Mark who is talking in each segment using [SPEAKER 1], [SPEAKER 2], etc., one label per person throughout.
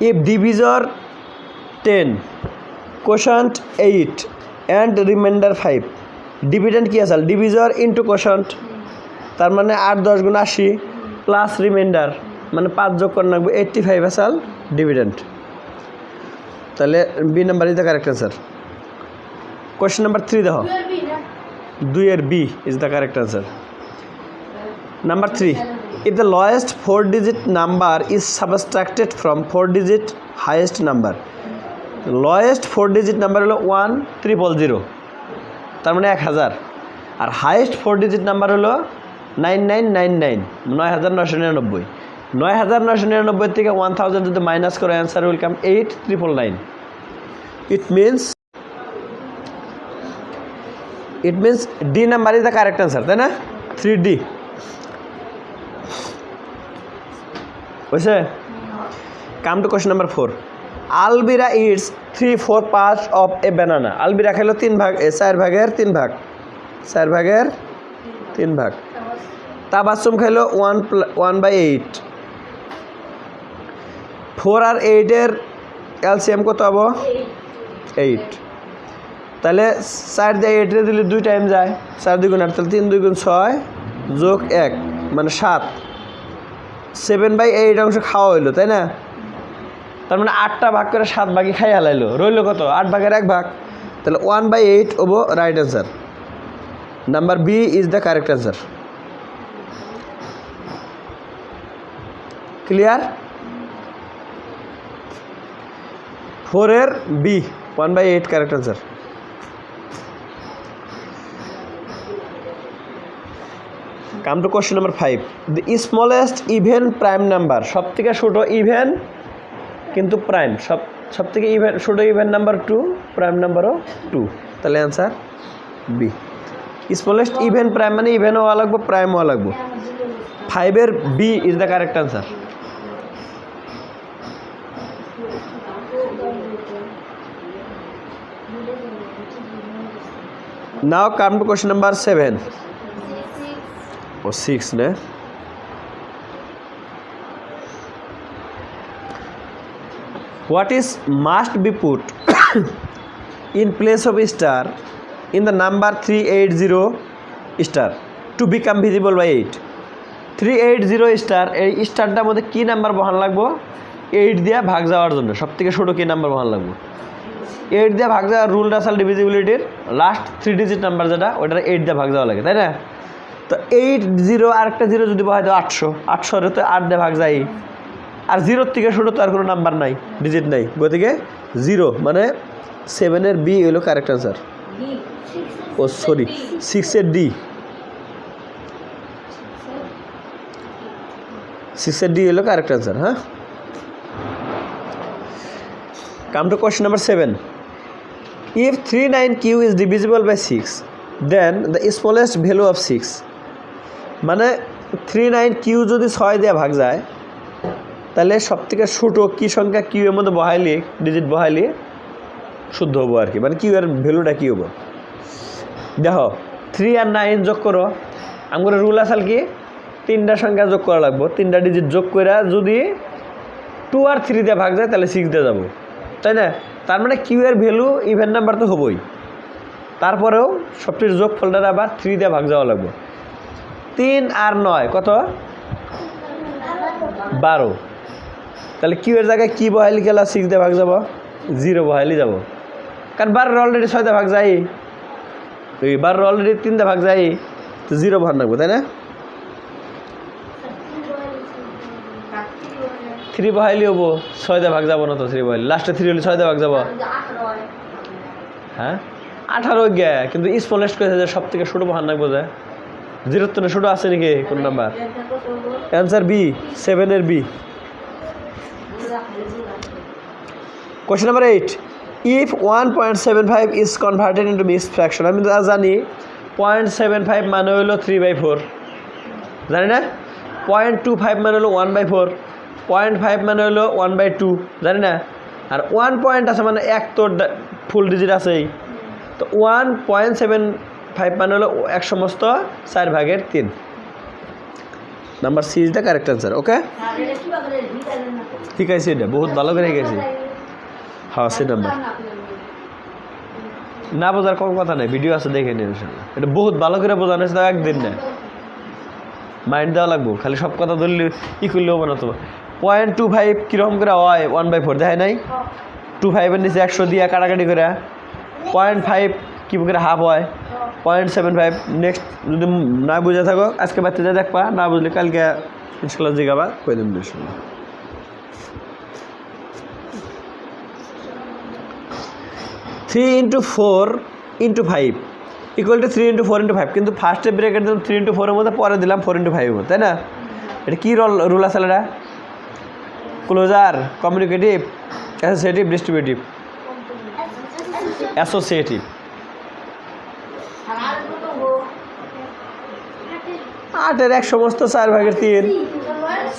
[SPEAKER 1] If divisor 10 কোশান্ট 8 and reminder 5 dividend কি আসল divisor into কোশান্ট তার মানে 8 10 গুণ 80 প্লাস রিমাইন্ডার মানে 5 যোগ করে রাখবো 85 আসল ডিভিডেন্ড তাহলে B number is the correct answer question number 3 দেখো 2 এর B is the correct answer number 3 if the lowest 4 digit number is subtracted from 4 digit highest number lowest 4 digit number হলো 1300 তার মানে 1000 আর হাইয়েস্ট 4 digit নাম্বার হলো 9999 9999 9999 থেকে 1000 যদি minus করে answer will come 8999 it means D number is the correct answer তাই না 3D বুঝছে come to question number 4 Alvira eats 3/4 parts of a banana Alvira খাইলো 3 ভাগ 4 ভাগের 3 ভাগ 4 ভাগের 3 ভাগ তাবাসসুম খাইলো 1/8 4 আর 8 এর এলসিএম কত হবে 8 তাহলে 4 দিয়ে 8 এর দিলে 2 টাইম যায় 4 2 গুণ 8 তাহলে 3 2 গুণ 6 যোগ 1 মানে 7 7/8 অংশ খাওয়া হইলো তাই না তার মানে 8টা ভাগ করে 7 ভাগে খাই হালাইলো রইলো কত 8 ভাগের 1 ভাগ তাহলে 1/8 হবো right answer number B is the correct answer clear 4 এর B 1/8 correct answer come to question number 5 the smallest even prime number সবথেকে ছোট ইভেন কিন্তু প্রাইম সবথেকে ইভেন ছোট ইভেন নাম্বার 2 প্রাইম নাম্বারও 2 তাহলে answer B smallest even prime মানে ইভেনও হওয়া লাগবে প্রাইমও হওয়া লাগবে 5 এর B is the correct answer now come to question number 7 or 6 ne what is must be put in place of star in the number 380 star to become visible by 8 380 star এই স্টারটার মধ্যে কি নাম্বার বহান লাগবো 8 দিয়া ভাগ যাওয়ার জন্য সবথেকে ছোট কি নাম্বার বহান লাগবো 8 দিয়ে ভাগ যাওয়ার রুল রাসাল ডিভিজিবিলিটির লাস্ট 3 ডিজিট নাম্বার যেটা ওটার 8 দিয়ে ভাগ যাওয়া লাগে তাই না তো 80 আরেকটা 0 যদি বহাই দাও 800 এর তো 8 দিয়ে ভাগ যায় আর 0 থেকে ছোট তো আর কোনো নাম্বার নাই ডিজিট নাই গতিকে 0 মানে 7 এর বি হলো কারেক্ট आंसर ও সরি 6 এর ডি 6 এর ডি হলো কারেক্ট आंसर হ্যাঁ come to question number 7 if 39q is divisible by 6 then the smallest value of 6 মানে 39q যদি 6 দিয়ে ভাগ যায় তাহলে সবথেকে ছোট কি সংখ্যা q এর মধ্যে বহাইলে ডিজিট বহাইলে শুদ্ধ হবে আর কি মানে q এর ভ্যালুটা কি হবে দেখো 3 আর 9 যোগ করো আমরা রুল আসল কি তিনটা সংখ্যা যোগ করা লাগবে তিনটা ডিজিট যোগ কইরা যদি 2 আর 3 দিয়ে ভাগ যায় তাহলে 6 দিয়ে যাব তাই না তার মানে q এর ভ্যালু ইভেন নাম্বার তো হবেই তারপরেও সবটির যোগফলটা আবার 3 দিয়ে ভাগ যাওয়া লাগবে 3 আর 9 কত 12 তাহলে q এর জায়গায় কি বহাইলি গেল 6 দিয়ে ভাগ যাব 0 বহাইলি যাব কারণ 12 অলরেডি 6 দিয়ে ভাগ যায় এই 12 অলরেডি 3 দিয়ে ভাগ যায় তো 0 বহান লাগবে তাই না 3 বহাইলি হবো 6 দিয়ে ভাগ যাব না তো 3 বহাইলি লাস্টে 3 হলে 6 দিয়ে ভাগ যাব হ্যাঁ 18 গিয়া কিন্তু স্মলেস্ট কইছে যে সবথেকে ছোট বহান লাগবে যে 0 তো ছোট আছে নাকি কোন নাম্বার आंसर বি 7 এর B question number 8 if 1.75 is converted into mixed fraction আমি তো জানি 0.75 মানে হলো 3/4 জানি না 0.25 মানে হলো 1/4 0.5 মানে হলো 1/2 জানি না আর 1 পয়েন্ট আছে মানে এক তো ফুল ডিজিট আছেই তো 1.75 মানে হলো 1 সমস্ত 4/3 number C is the correct answer. Okay, ঠিক আছে, এটা বহুত ভালো করে গেছি। হ্যাঁ, সি নাম্বার না বোঝার কোনো কথা নেই, ভিডিও আছে দেখে নিন। এটা বহুত ভালো করে বোঝানো হয়েছে, একদিন না মাইন্ড দেওয়া লাগবো, খালি সব কথা ধরলে ই করলে হবে না। তো 0.25 কীরকম করে হয় 1/4 দেখায় নাই? 25-এর নিচে 100 দিয়ে কাটাকাটি করে 0.5 কী করে হাফ হয় 0.75। নেক্সট যদি না বুঝে থাকো আজকে বাড়তে যা দেখবা, না বুঝলে কালকে ইনশাল্লাহ জিগাবা কই দিন। 3 × 4 × 5 ইকুয়াল টু 3 × 4 × 5, কিন্তু ফার্স্টে ব্রেকেট দিলাম 3 × 4 এর মধ্যে, পরে দিলাম 4 × 5 এর মধ্যে, তাই না? এটা কী রুল আছে? এটা closure, commutative, associative, distributive? Associative. 8-এর 1 সমস্ত 4/3,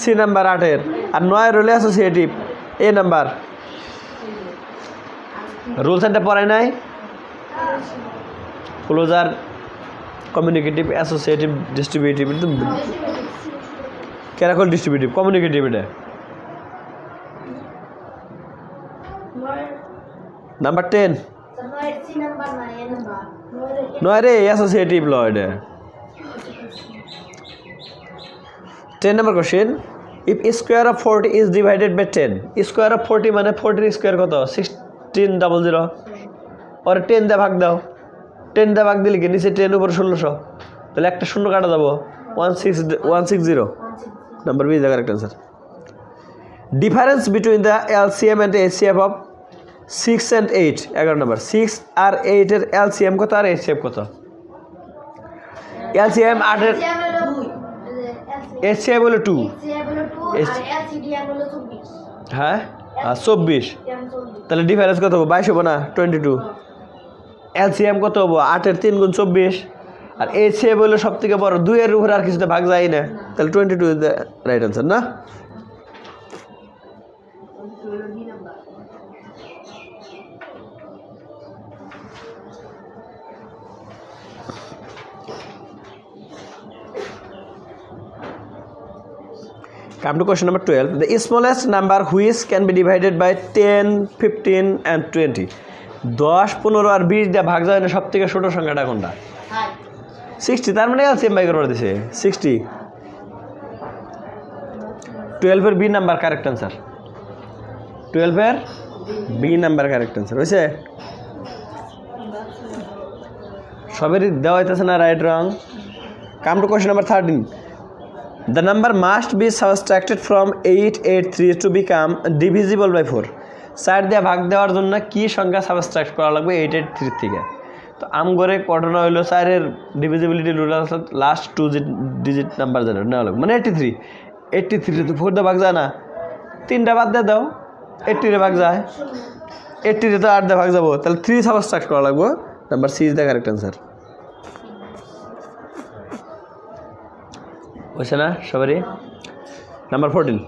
[SPEAKER 1] সি নাম্বার 8-এর। আর 9 রোলে associative, A number. Rule centre পড়ায় নাই? Closure, commutative, associative, distributive. কেরাকল ডিস্ট্রিবিউটিভ, কমিউনিকেটিভ। এটা নাম্বার 10। 9 রে অ্যাসোসিয়েটিভ ল। এটা 10 নম্বর question. If square of 40 is divided by 10, square of 40 মানে 40 স্কোয়ার কত? 1600। পরে 10 দিয়ে ভাগ দাও, 10 দিয়ে ভাগ দিলে কি নিচে 10 উপর 1600, তাহলে একটা শূন্য কাটা যাবো, 160। Number B is the correct answer. Difference between the LCM and HCF of 6 and 8, 11 নম্বর। 6 আর 8-এর এলসিএম কত আর এইচসিএফ কত? এলসিএম 8-এর, এইচসিএফ হলো 2, হ্যাঁ 24, তাহলে ডিফারেন্স কত হবো? 22 হবো না? 22। এলসিএম কত হবো? 8-এর 3 × 24, আর এইচসিএফ হলো সব থেকে বড়, 2-এর উপরে আর কিছুতে ভাগ যায় না, তাহলে 22 ইজ দ্য রাইট অ্যান্সার না? Come to question number 12. The smallest number which can be divided by 10, 15 and 20. 10, 15 আর 20 দিয়ে ভাগ যায় না, সব থেকে ছোট সংখ্যাটা কোনটা? 60। তার মানে এলসিএম বাই করে দিছে 60। 12-এর বি নাম্বার কারেক্ট অ্যান্সার। 12-এর বি নাম্বার কারেক্ট অ্যান্সার হয়েছে। সবেরই দেওয়া হইতেছে না right wrong. Come to question number 13. The number must be subtracted from 883 to become divisible by 4. 4 দিয়ে ভাগ দেওয়ার জন্য কি সংখ্যা সাবস্ট্রাক্ট করা লাগবে 883 থেকে? তো আমগরে ঘটনা হইলো 4-এর ডিভিজিবিলিটি রুল আছে, লাস্ট 2 ডিজিট নাম্বার যেটা নেওয়া লাগবে, মানে 83। 83 তো 4 দিয়ে ভাগ যায় না, 3টা বাদ দিয়ে দাও, 80 ভাগ যায়, 80 তো 8 দিয়ে ভাগ যাবো, তাহলে 3 সাবস্ট্রাক্ট করা লাগবে। Number C is the correct answer. হয়েছে না সবারই? Number 14.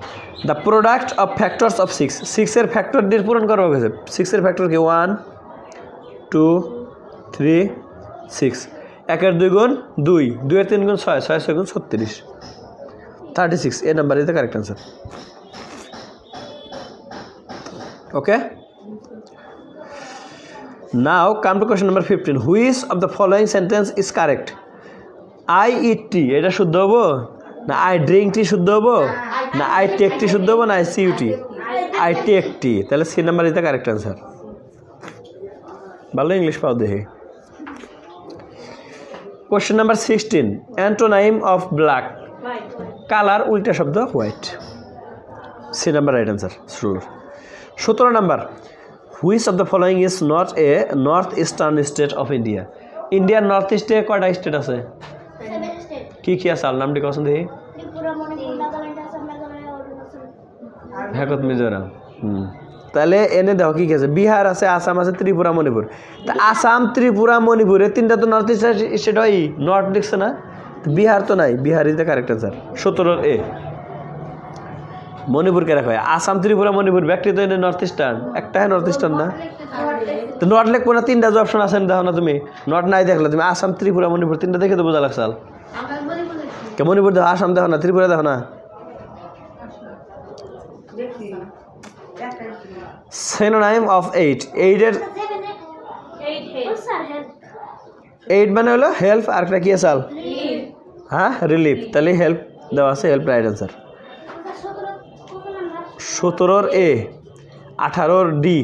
[SPEAKER 1] The product of factors of 6. 6-এর ফ্যাক্টর দিয়ে পূরণ করা হয়েছে। 6-এর ফ্যাক্টর কি? 1, 2, 3, 6। 1-এর 2 গুণ 2, 2-এর 3 গুণ 6, 6 6 গুণ 36, 36। A number is the correct answer. Okay, now come to question number 15. Which of the following sentence is correct? I eat tea এটা শুদ্ধ হবো না আই ড্রিঙ্ক টি শুদ্ধ হবো না আই টেক টি শুদ্ধ হবো না I see you tea? I take tea, তাহলে C number is the correct answer. ভালো ইংলিশ পাও দেখে। Question number 16. Antonym of black, colour উল্টা শব্দ white. C number right answer. 17 number. Which of the following is not a north eastern state of India? ইন্ডিয়ার north ইস্টে কয়টা state আছে? কি কি আছে? নামটি কখন দেখি। মিজোরাম। তাহলে এনে দেখো কি কি আছে। বিহার আছে, আসাম আছে, ত্রিপুরা, মণিপুর। তা আসাম, ত্রিপুরা, মণিপুর এই 3টা তো নর্থ ইস্ট স্টেট হয়, নর্থ লিখছে না, বিহার তো নাই। Bihar is the correct answer. 17 এ। মণিপুর কে রাখা হয়? আসাম, ত্রিপুরা, মণিপুর ব্যক্তি তো নর্থ ইস্টার্ন, একটা নর্থ ইস্টার্ন না, তো নর্থ লিখবো না। 3টা যে অপশন আছে দেখো না তুমি, নর্থ নাই দেখলে তুমি আসাম, ত্রিপুরা, মণিপুর 3টা দেখে তো বোঝা লাগছে। মণিপুর দেখো, আসাম দেখো না, ত্রিপুরা দেখো না। সিনোনাইম অফ এইট, এইটের এইট মানে হলো হেল্প, আর একটা কি আছে? হ্যাঁ, রিলিফ। তাহলে হেল্প দেওয়া আছে, হেল্প রাইট অ্যান্সার। 17 এ, 18 ডি,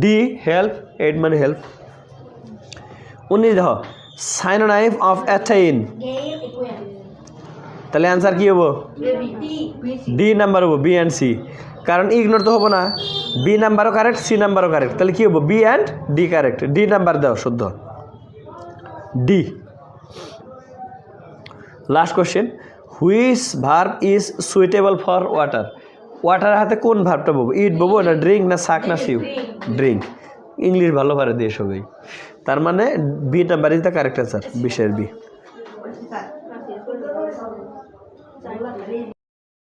[SPEAKER 1] ডি হেল্প, এইট মানে হেল্প। 19 দেখো, সাইনোনাইম অফ অ্যাথেইন, তাহলে অ্যান্সার কি হবো? ডি নাম্বার হবো, বি অ্যান্ড সি, কারণ ইগনোর তো হবো না। বি নাম্বারও কারেক্ট, সি নাম্বারও কারেক্ট, তাহলে কি হবো? B and D correct. D number দাও শুদ্ধ, D. Last question, which verb is suitable for water? ওয়াটারের হাতে কোন ভার্বটা বলবো? ইট বলবো না ড্রিঙ্ক না শাক না সিউ? ড্রিঙ্ক। ইংলিশ ভালো পারে দিয়ে সবাই, তার মানে B number is the correct answer, 20 এর বি।